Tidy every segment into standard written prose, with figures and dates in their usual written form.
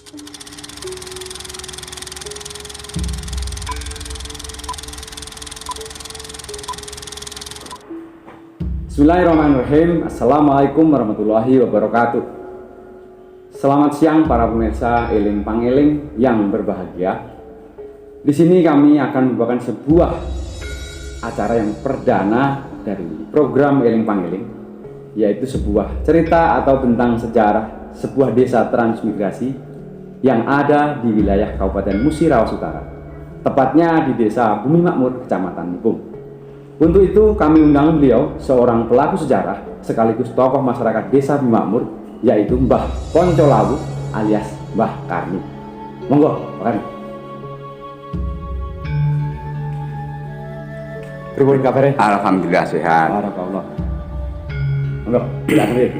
Bismillahirrahmanirrahim. Assalamualaikum warahmatullahi wabarakatuh. Selamat siang para pemirsa Eling Pangeling yang berbahagia. Di sini kami akan membawakan sebuah acara yang perdana dari program Eling Pangeling, yaitu sebuah cerita atau bentang sejarah sebuah desa transmigrasi yang ada di wilayah Kabupaten Musirawas Utara, tepatnya di Desa Bumi Makmur, Kecamatan Nipung. Untuk itu kami undang beliau, seorang pelaku sejarah sekaligus tokoh masyarakat Desa Bumi Makmur, yaitu Mbah Poncolawu alias Mbah Karni. Monggo, Mbah Karni. Pripun kabare? Alhamdulillah sehat. Barakallah. Monggo, dilakukan.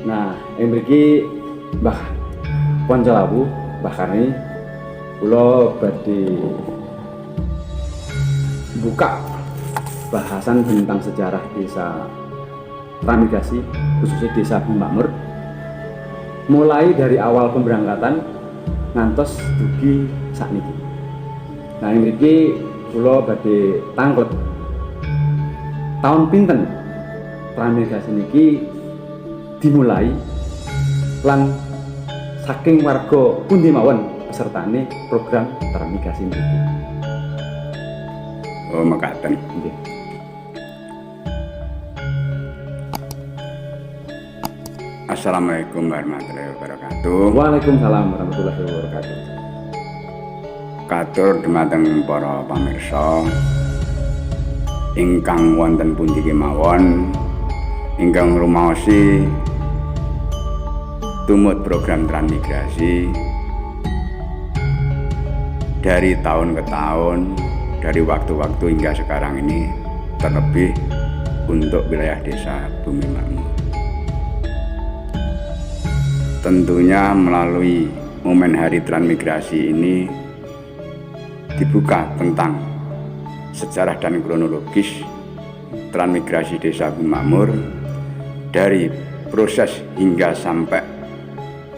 Nah, yang mriki Mbah Poncolawu, Mbah Karni, kula badhe buka bahasan tentang sejarah desa transmigrasi, khususnya Desa Bumi Makmur, mulai dari awal pemberangkatan ngantos dugi sakniki. Nah, ini kula badhe tanglet tahun pinten transmigrasi niki dimulai lan saking warga pundi mawon pesertane program transmigrasi niki. Oh, mekaten. Nggih. Assalamualaikum warahmatullahi wabarakatuh. Waalaikumsalam warahmatullahi wabarakatuh. Katur dumateng para pamirsa ingkang wonten pundi kemawon ingkang rumaosi tumut program transmigrasi dari tahun ke tahun, dari waktu-waktu hingga sekarang ini, terlebih untuk wilayah Desa Bumi Makmur. Tentunya melalui momen hari transmigrasi ini dibuka tentang sejarah dan kronologis transmigrasi Desa Bumi Makmur dari proses hingga sampai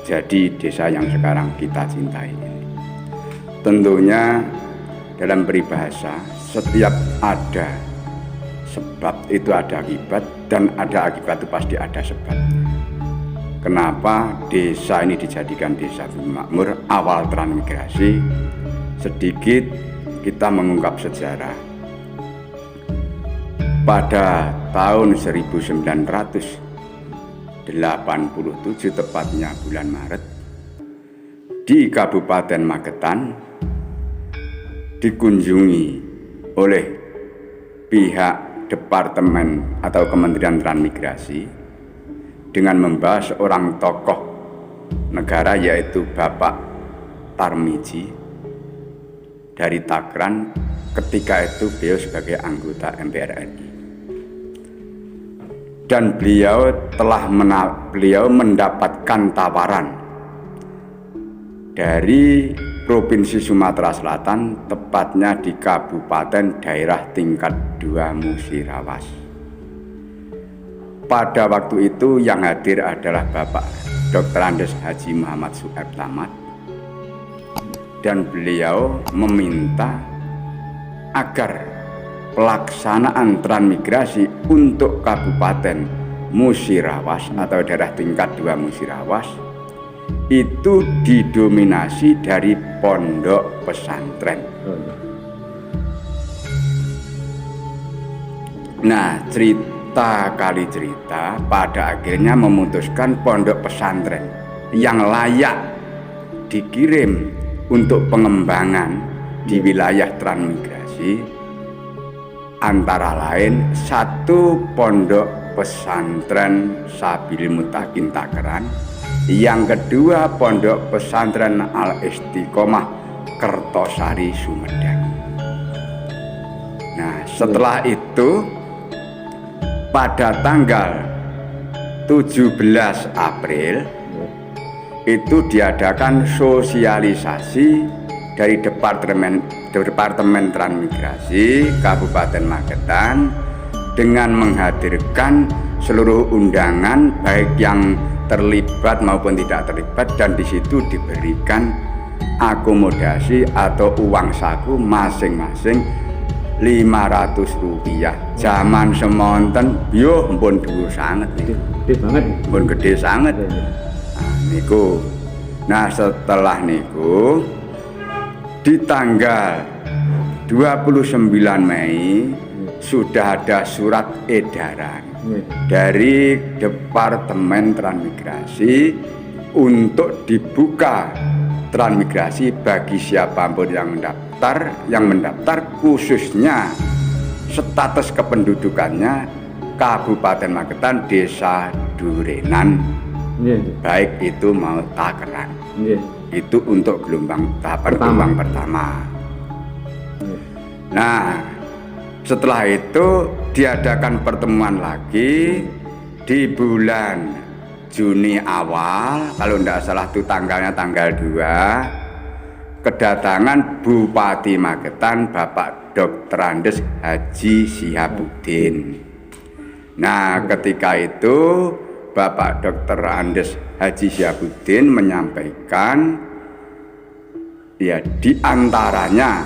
jadi desa yang sekarang kita cintai ini. Tentunya dalam peribahasa, setiap ada sebab itu ada akibat, dan ada akibat itu pasti ada sebabnya. Kenapa desa ini dijadikan Desa Bumi Makmur awal transmigrasi? Sedikit kita mengungkap sejarah. Pada tahun 1987, tepatnya bulan Maret, di Kabupaten Magetan dikunjungi oleh pihak Departemen atau Kementerian Transmigrasi dengan membahas seorang tokoh negara, yaitu Bapak Tarmizi dari Takran. Ketika itu beliau sebagai anggota MPR RI, dan beliau mendapatkan tawaran dari Provinsi Sumatera Selatan, tepatnya di Kabupaten Daerah Tingkat 2 Musirawas. Pada waktu itu yang hadir adalah Bapak Dr. Andes Haji Muhammad Sueb Tamat, dan beliau meminta agar pelaksanaan transmigrasi untuk Kabupaten Musirawas atau Daerah Tingkat 2 Musirawas itu didominasi dari pondok pesantren. Nah, cerita kali cerita pada akhirnya memutuskan pondok pesantren yang layak dikirim untuk pengembangan di wilayah transmigrasi antara lain satu pondok pesantren Sabil Mutakin Takran, yang kedua pondok pesantren Al Istiqomah Kertosari Sumedang. Nah, setelah itu pada tanggal 17 April itu diadakan sosialisasi dari Departemen Transmigrasi Kabupaten Magetan dengan menghadirkan seluruh undangan, baik yang terlibat maupun tidak terlibat, dan di situ diberikan akomodasi atau uang saku masing-masing Rp500. Zaman semonten yo mpun dhuwur sanget niku. Gede banget. Mpun gede sanget. Nah, niku. Nah, setelah niku di tanggal 29 Mei sudah ada surat edaran dari Departemen Transmigrasi untuk dibuka transmigrasi bagi siapapun yang mendaftar khususnya status kependudukannya Kabupaten Magetan, Desa Durenan, baik itu mau Takeran. Itu untuk gelombang pertama. Nah, setelah itu diadakan pertemuan lagi di bulan Juni awal, kalau tidak salah itu tanggalnya tanggal 2, kedatangan Bupati Magetan Bapak Dr. Andes Haji Syihabuddin. Nah, ketika itu Bapak Dr. Andes Haji Syihabuddin menyampaikan ya di antaranya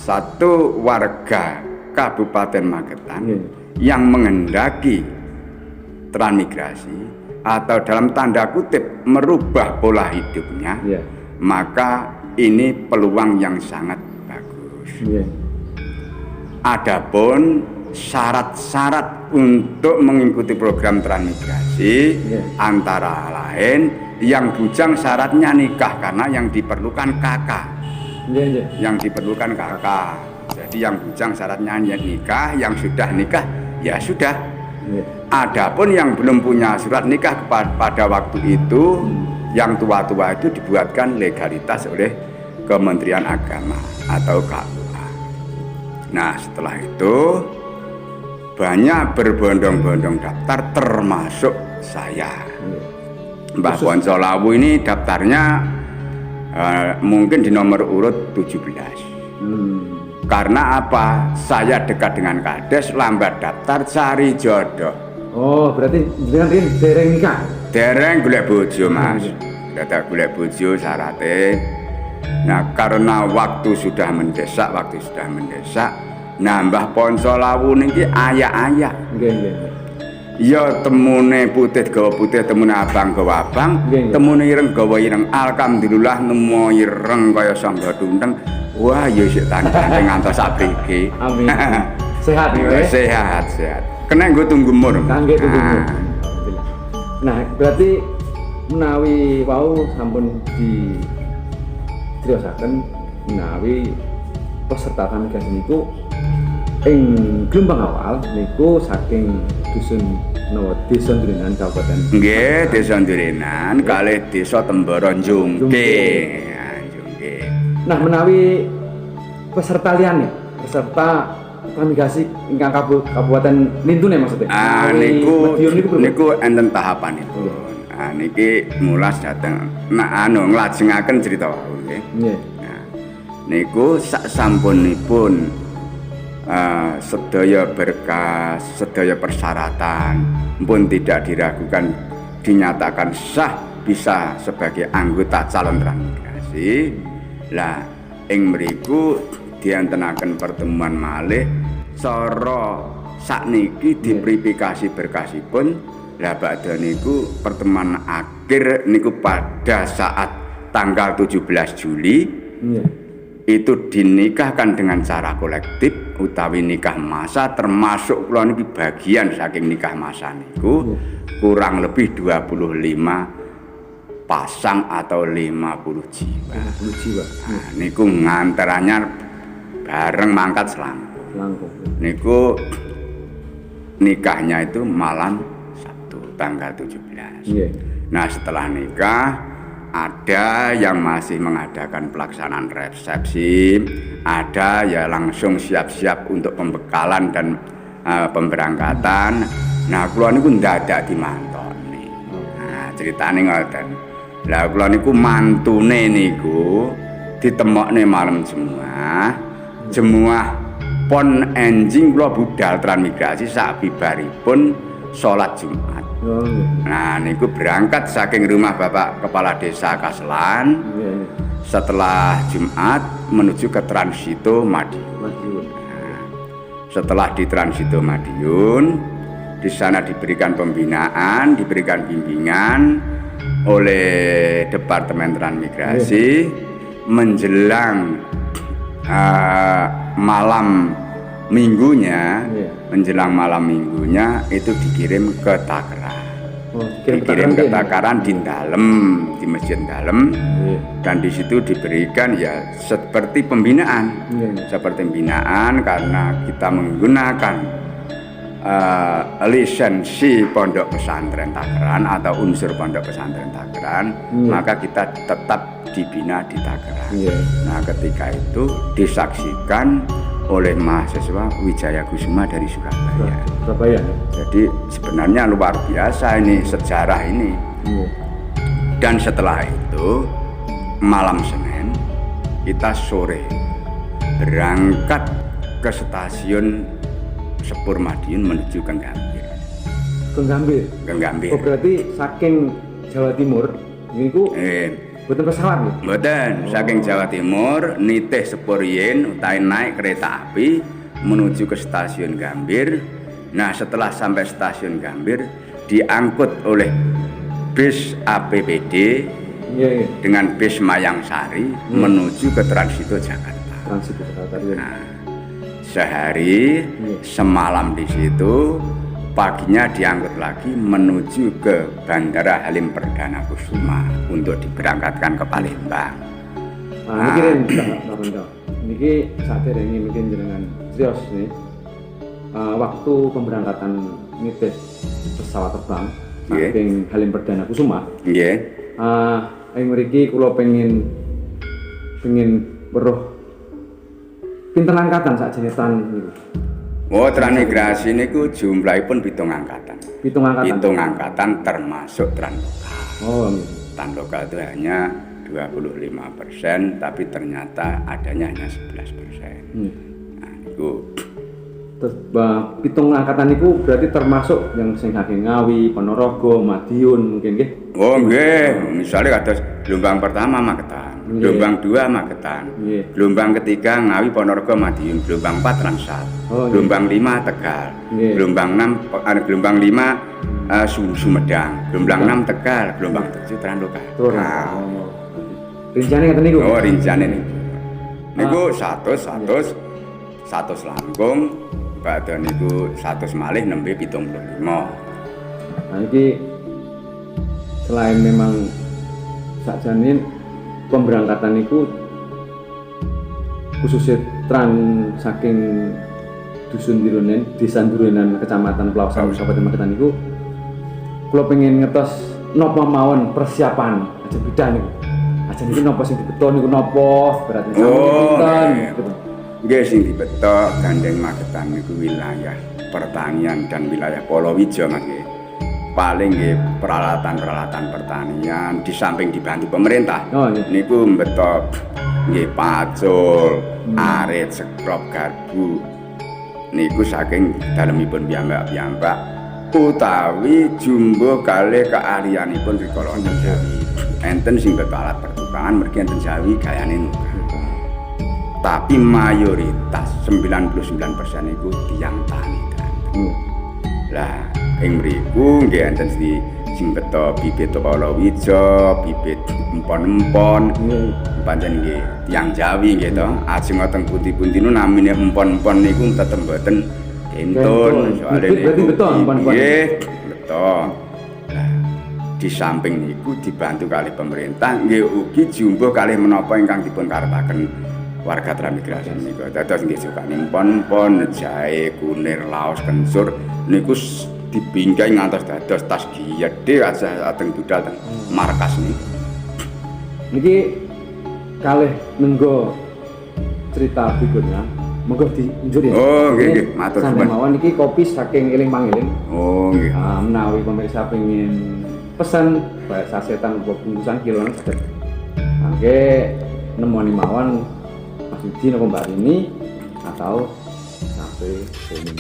satu warga Kabupaten Magetan yang menghendaki transmigrasi atau dalam tanda kutip merubah pola hidupnya, maka ini peluang yang sangat bagus. Adapun syarat-syarat untuk mengikuti program transmigrasi antara lain yang bujang syaratnya nikah, karena yang diperlukan kakak. Yang diperlukan kakak. Jadi yang bujang syaratnya nikah, yang sudah nikah ya sudah. Adapun yang belum punya surat nikah pada waktu itu, yang tua-tua itu dibuatkan legalitas oleh Kementerian Agama atau KUA. Nah, setelah itu banyak berbondong-bondong daftar termasuk saya. Mbah Poncolawu ini daftarnya mungkin di nomor urut 17. Karena apa? Saya dekat dengan Kades, lambat daftar cari jodoh. Oh, berarti dengan dereng nikah? Dereng golek bojo, Mas. Dadak golek bojo syaratnya. Nah, karena waktu sudah mendesak, nambah Poncolawu niki ayak-ayak. Ya temune putih gawa putih, temune abang gawa abang, temune ireng gawa ireng. Alhamdulillah nemu ireng kaya sangga tunteng. Wah, ya sik tandang ngantos sapriki. Amin. Sehat ya? Sehat. Kena nggo tunggu mur. Kangge tunggu mur. Nah, berarti menawi wau sampun dicriosaken menawi peserta transmigrasi niku ing gelombang awal niku saking dusun Desa Durenan Kabupaten. Nggih, Desa Durenan kalih Desa Tembara Jungke. Nah, menawi peserta liyane, peserta transmigrasi ingkang Kabupaten Lintune maksudnya. Niku enten tahapanipun. Nah, niki mulas dateng nglajengaken cerita wau nggih. Nah, niku saksampunipun sedaya berkas, sedaya persyaratan pun tidak diragukan, dinyatakan sah bisa sebagai anggota calon transmigrasi. Lah ing mriku diantenaken pertemuan malih cara sakniki diverifikasi berkasipun. Lah badhe niku pertemuan akhir niku pada saat tanggal 17 Juli itu dinikahkan dengan cara kolektif utawi nikah massa, termasuk kula niki bagian saking nikah massa niku kurang lebih 25 pasang atau 50 jiwa. Nah, niku nganterannya bareng mangkat selangkung. Niku nikahnya itu malam Sabtu tanggal 17. Nah, setelah nikah ada yang masih mengadakan pelaksanaan resepsi, ada ya langsung siap-siap untuk pembekalan dan pemberangkatan. Nah, kula niku ndadak dimantoni. Nah, ceritane ngoten. Lah kula niku mantune niku ditemokne malam jemuah pon enjing kula budal transmigrasi sak bibaripun sholat Jumat. Oh, nggih. Nah, niku berangkat saking rumah Bapak Kepala Desa Kaselan. Nggih. Setelah Jumat menuju ke Transito Madiun. Madiun. Nah, setelah di Transito Madiun, di sana diberikan pembinaan, diberikan bimbingan oleh Departemen Transmigrasi. Menjelang malam minggunya, menjelang malam minggunya itu dikirim ke Takaran. Oh, dikirim ke Takaran di dalam, di masjid dalam, dan di situ diberikan ya seperti pembinaan, seperti pembinaan karena kita menggunakan lisensi Pondok Pesantren Takaran atau unsur Pondok Pesantren Takaran, maka kita tetap dibina di Takaran. Nah, ketika itu disaksikan oleh mahasiswa Wijaya Kusuma dari Surabaya. Jadi sebenarnya luar biasa ini sejarah ini. Dan setelah itu malam Senin kita sore berangkat ke stasiun Sepur Madiun menuju ke Gambir. Ke Gambir. Oh, berarti saking Jawa Timur niku boten pesawat nih? Boten, saking Jawa Timur nitih sepur yen utahe naik kereta api menuju ke stasiun Gambir. Nah, setelah sampai stasiun Gambir diangkut oleh bis APBD dengan bis Mayang Sari menuju ke Transito Jakarta. Nah, sehari semalam di situ, paginya diangkut lagi menuju ke Bandara Halim Perdana Kusuma untuk diberangkatkan ke Palembang. Nah, niki saderenge mungkin jenengan serius nih. Waktu pemberangkatan nitih pesawat terbang saking Halim Perdana Kusuma. Nggih. Ing mriki kula pengen weruh pinten angkatan sakjenetan niku. Oh, transmigrasi niku jumlahipun 7 angkatan. 7 angkatan. 7 angkatan termasuk Tranloka. Oh, Tranloka itu hanya 25%, tapi ternyata adanya hanya 11%. Nah, niku. Terus 7 angkatan niku berarti termasuk yang sing saking Ngawi, Ponorogo, Madiun mungkin nggih. Oh, nggih. Misalnya kados gelombang pertama Magetan. Gelombang 2 Magetan, gelombang ketiga Ngawi, Ponorogo, Madiun, gelombang 4 Transat, gelombang 5 Tegal, gelombang 6 gelombang 5 Sumedang, gelombang 6 Tegal, gelombang 7 Tranloka. Rinciane ngeten niku. Oh, rinciane niku. Niku 100 langkung, badhe niku 100 malih nembe 75. Nah, iki selain memang sakjane pemberangkatan itu khususnya saking dusun Dirunen, desa Dirunen, kecamatan Pelausan, Kabupaten Magetan itu, kalau pengen ngetos nopo mawon persiapan aja bidang itu, aja itu nopo sing dibeton itu nopo beratnya sama nggih sing dibeton Gandeng Magetan itu wilayah pertanian dan wilayah Polowijo Mas nggih. Paling nggih peralatan pertanian di samping dibantu pemerintah. Niku mbetok nggih pacul, arit, sekrop, garbu. Niku saking dalemipun piyambak-piyambak utawi jumbo kalih keahlianipun rikala enten Jawi. Enten sing beto alat pertukangan mergi enten Jawi gayane nuka. Tapi mayoritas 99% niku tiyang tani. Lah ing mriku nggih enten sing beto bibit Polowijo, bibit empon-empon. Pancen nggih tiyang Jawi nggih to. Ajeng wonten pundi-pundi nu namine empon-empon niku tetep mboten kentun soalé niku. Nggih, beto. Lah di samping niku dibantu kalih pemerintah nggih ugi jumbo kalih menapa ingkang dipun karepaken warga transmigrasi niku. Dados nggih sukane empon-empon, jahe, kunir, laos, kensur niku dibingkai ngantos dados tas gede aja ateng budal teng markas niki. Niki kalih nenggo cerita berikutnya. Monggo diunjur ya. Oh, nggih, matur suwun. Mawon niki kopi saking Eling Pangeling. Oh, nggih. Menawi pemirsa pengen pesan baik sasetan utawa bungkusan kiloan saged. Mangke nemoni mawon Mas Yudi napa Mbak Rini atau sampai sini.